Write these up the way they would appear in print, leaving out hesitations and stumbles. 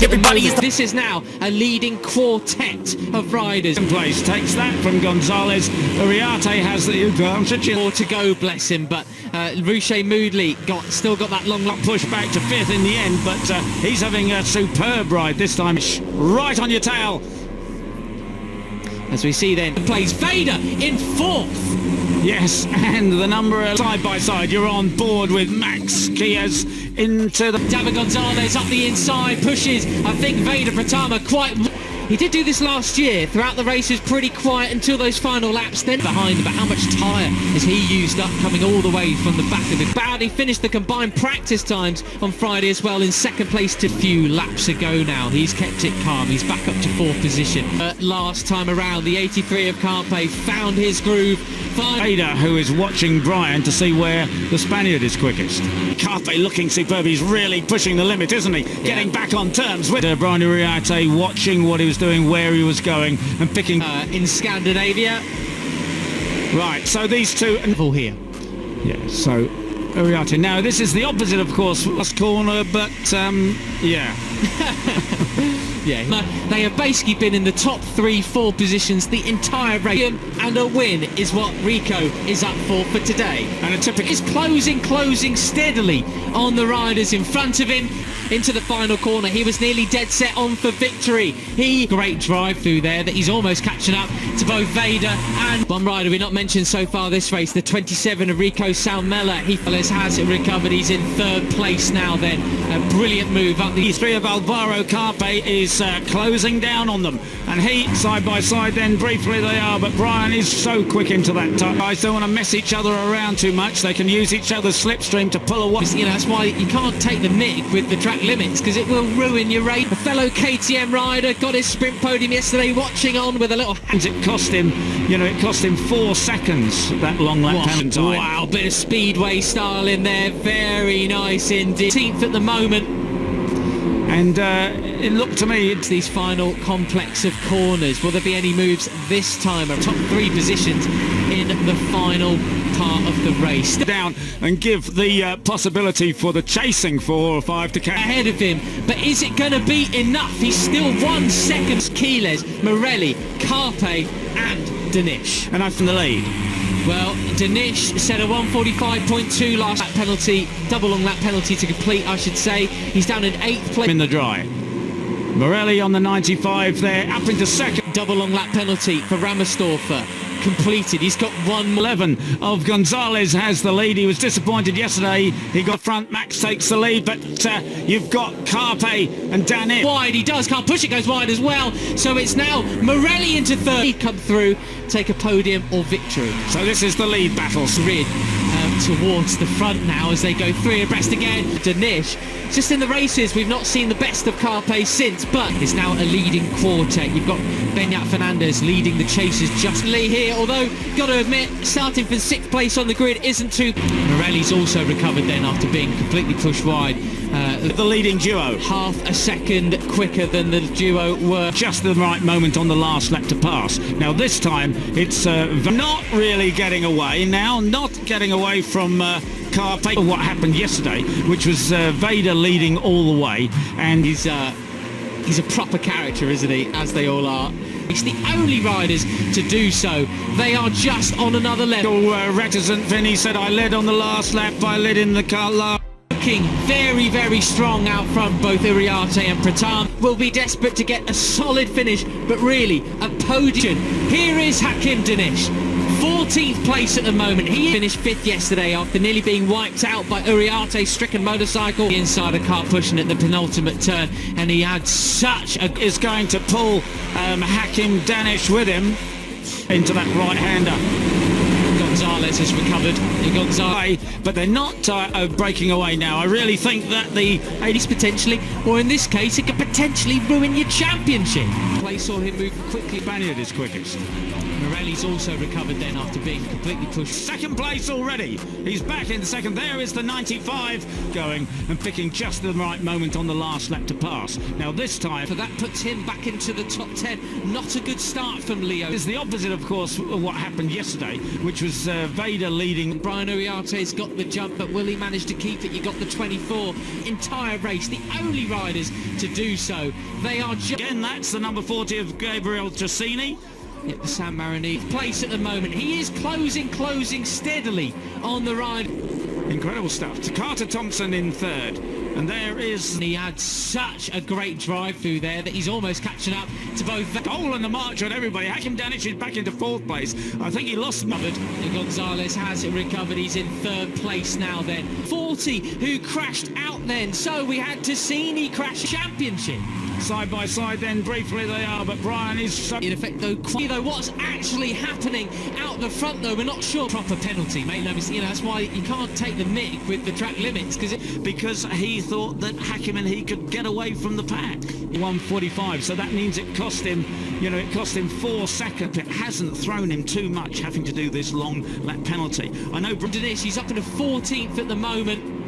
everybody is. This is now a leading quartet of riders. Place takes that from Gonzalez. Uriarte has the advantage. More to go, bless him, but Ruche Moodley still got that long push back to fifth in the end, but he's having a superb ride this time. Right on your tail. As we see then, plays Veda in fourth. Yes, and the number side by side, you're on board with Max Kias into the... David Gonzalez up the inside, pushes, I think, Veda Pratama quite... He did do this last year. Throughout the race, he was pretty quiet until those final laps. Then behind, but how much tyre has he used up coming all the way from the back of it? He finished the combined practice times on Friday as well in second place to a few laps ago now. He's kept it calm. He's back up to fourth position. Last time around, the 83 of Carpe found his groove. Veda, who is watching Brian to see where the Spaniard is quickest. Carpe looking superb. He's really pushing the limit, isn't he? Yeah. Getting back on terms with Brian Uriarte, watching what he was doing, where he was going, and picking in Scandinavia. Right, so these two all here. Yeah, so Uriarte. Now this is the opposite, of course, last corner, but yeah. Yeah, they have basically been in the top 3-4 positions the entire race, and a win is what Rico is up for today. And a typical is closing steadily on the riders in front of him into the final corner. He was nearly dead set on for victory. Great drive through there that he's almost catching up to both Veda and one rider we've not mentioned so far this race, the 27 of Rico Salmela. He has it recovered. He's in third place now then. A brilliant move up the 3 of Alvaro Carpe is closing down on them, and he side by side then briefly they are, but Brian is so quick into that time. Guys don't want to mess each other around too much. They can use each other's slipstream to pull away. You know, that's why you can't take the nick with the track limits, because it will ruin your race. A fellow KTM rider got his sprint podium yesterday, watching on with a little hand. It cost him, you know, it cost him 4 seconds, that long lap time. Wow, bit of speedway style in there, very nice indeed. 18th at the moment. And it looked to me... It's these final complex of corners. Will there be any moves this time? Top 3 positions in the final part of the race. Down and give the possibility for the chasing 4 or 5 to catch ahead of him. But is it going to be enough? He's still 1 second. Quiles, Morelli, Carpe and Danish. And I'm from the lead. Well, Danish set a 145.2 last lap penalty, double long lap penalty to complete, I should say. He's down in 8th place. In the dry. Morelli on the 95 there, up into second. Double long lap penalty for Ramersdorfer. Completed. He's got 111 of Gonzalez has the lead. He was disappointed yesterday. He got front. Max takes the lead, but you've got Carpe and Danish. Wide, he does. Can't push it, goes wide as well. So it's now Morelli into third. He come through, take a podium or victory. So this is the lead battle. Rid towards the front now as they go 3 abreast again. Danish, just in the races, we've not seen the best of Carpe since, but it's now a leading quartet. You've got Beñat Fernandez leading the chasers justly here, although, got to admit, starting from 6th place on the grid isn't too... Morelli's also recovered then after being completely pushed wide. The leading duo. Half a second quicker than the duo were. Just the right moment on the last lap to pass. Now this time it's not really getting away now, not getting away from Carpe. What happened yesterday, which was Veda leading all the way, and he's a proper character, isn't he? As they all are. It's the only riders to do so. They are just on another level. Reticent Vinny said, I led on the last lap, I led in the car last. Very, very strong out front, both Uriarte and Pratam will be desperate to get a solid finish, but really a podium. Here is Hakim Danish, 14th place at the moment. He finished 5th yesterday after nearly being wiped out by Uriarte's stricken motorcycle. The insider car pushing at the penultimate turn, and he had such a... is going to pull Hakim Danish with him into that right-hander. Gonzalez has recovered. Gonzalez, but they're not breaking away now. I really think that the 80s potentially, or in this case, it could potentially ruin your championship. Play saw him move quickly. Spaniard is quickest. Morelli's also recovered then after being completely pushed. Second place already. He's back in the second. There is the 95 going and picking just the right moment on the last lap to pass. Now this time... So that puts him back into the top 10. Not a good start from Leo. It's the opposite, of course, of what happened yesterday, which was Veda leading. Brian Uriarte's got the jump, but will he manage to keep it? You got the 24 entire race, the only riders to do so. They are Again, that's the number 40 of Gabriel Giacchini. Yeah, the San Marini place at the moment. He is closing steadily on the ride. Incredible stuff. Takata Thompson in third. And there is... He had such a great drive through there that he's almost catching up to both... Goal on the march on everybody. Hakim Danic is back into fourth place. I think he lost covered. Gonzalez has recovered. He's in third place now then. 40 who crashed out then. So we had Tassini crash championship. Side by side then, briefly they are, but Brian is... In effect though, what's actually happening out the front though, we're not sure. Proper penalty, mate. No, you know, that's why you can't take the mick with the track limits, because he thought that Hakim and he could get away from the pack. 1:45, so that means it cost him, you know, it cost him 4 seconds. It hasn't thrown him too much having to do this long lap penalty. I know Danish, he's up in the 14th at the moment.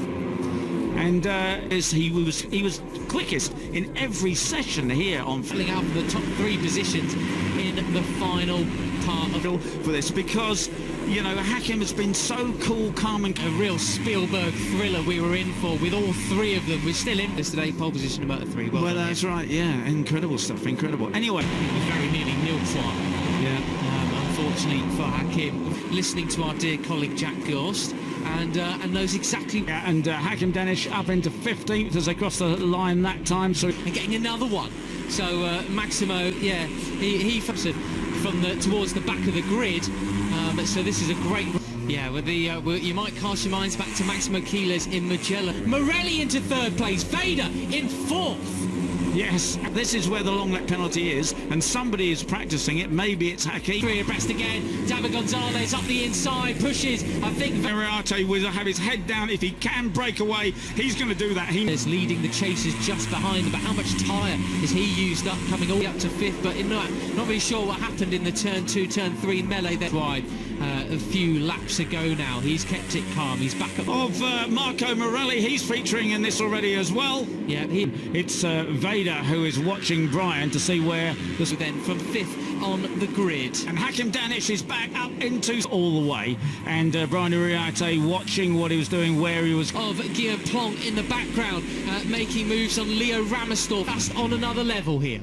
And he was quickest in every session here on filling out for the top 3 positions in the final part of for this, because you know Hakim has been so cool, calm, and a real Spielberg thriller we were in for with all 3 of them. We're still in this today, pole position in motor 3. Well, that's right. Yeah, incredible stuff. Incredible. Anyway, it was very nearly nil point. Yeah. Unfortunately for Hakim, listening to our dear colleague Jack Gorst. And knows exactly. Yeah, and Hakim Danish up into 15th as they cross the line that time. So and getting another one. So Maximo, yeah, he from towards the back of the grid. So this is a great. Yeah, with the you might cast your minds back to Maximo Quiles in Mugello. Morelli into third place. Veda in 4th. Yes, this is where the long lap penalty is, and somebody is practicing it. Maybe it's Hakim. 3 abreast again. David Gonzalez up the inside, pushes. I think Uriarte will have his head down. If he can break away, he's going to do that. He is leading the chasers just behind him, but how much tyre is he used up, coming all the way up to 5th? But not really sure what happened in the turn 2, turn 3 melee there wide. A few laps ago now. He's kept it calm. He's back up. Of Marco Morelli, he's featuring in this already as well. Yeah, it's Veda who is watching Brian to see where this. Then from 5th on the grid. And Hakim Danish is back up into all the way. And Brian Uriarte watching what he was doing, where he was. Of Guillaume Plonk in the background, making moves on Leo Ramastor. That's on another level here.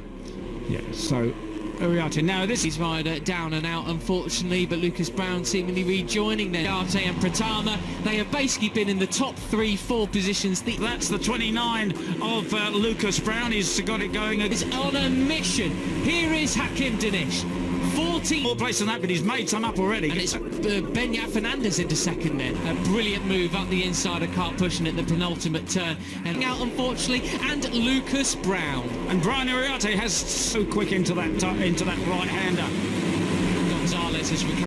Yeah, so Uriarte. Now this is rider down and out, unfortunately, but Lucas Brown seemingly rejoining there. Uriarte and Pratama, they have basically been in the top 3-4 positions. That's the 29 of Lucas Brown. He's got it going. He's on a mission. Here is Hakim Danish. 14th. More place than that, but he's made some up already. And it's Benyat Fernandez into second then. A brilliant move up the inside of car, pushing at the penultimate turn. And out, unfortunately, and Lucas Brown. And Brian Uriarte has so quick into that right-hander. Gonzalez has recovered.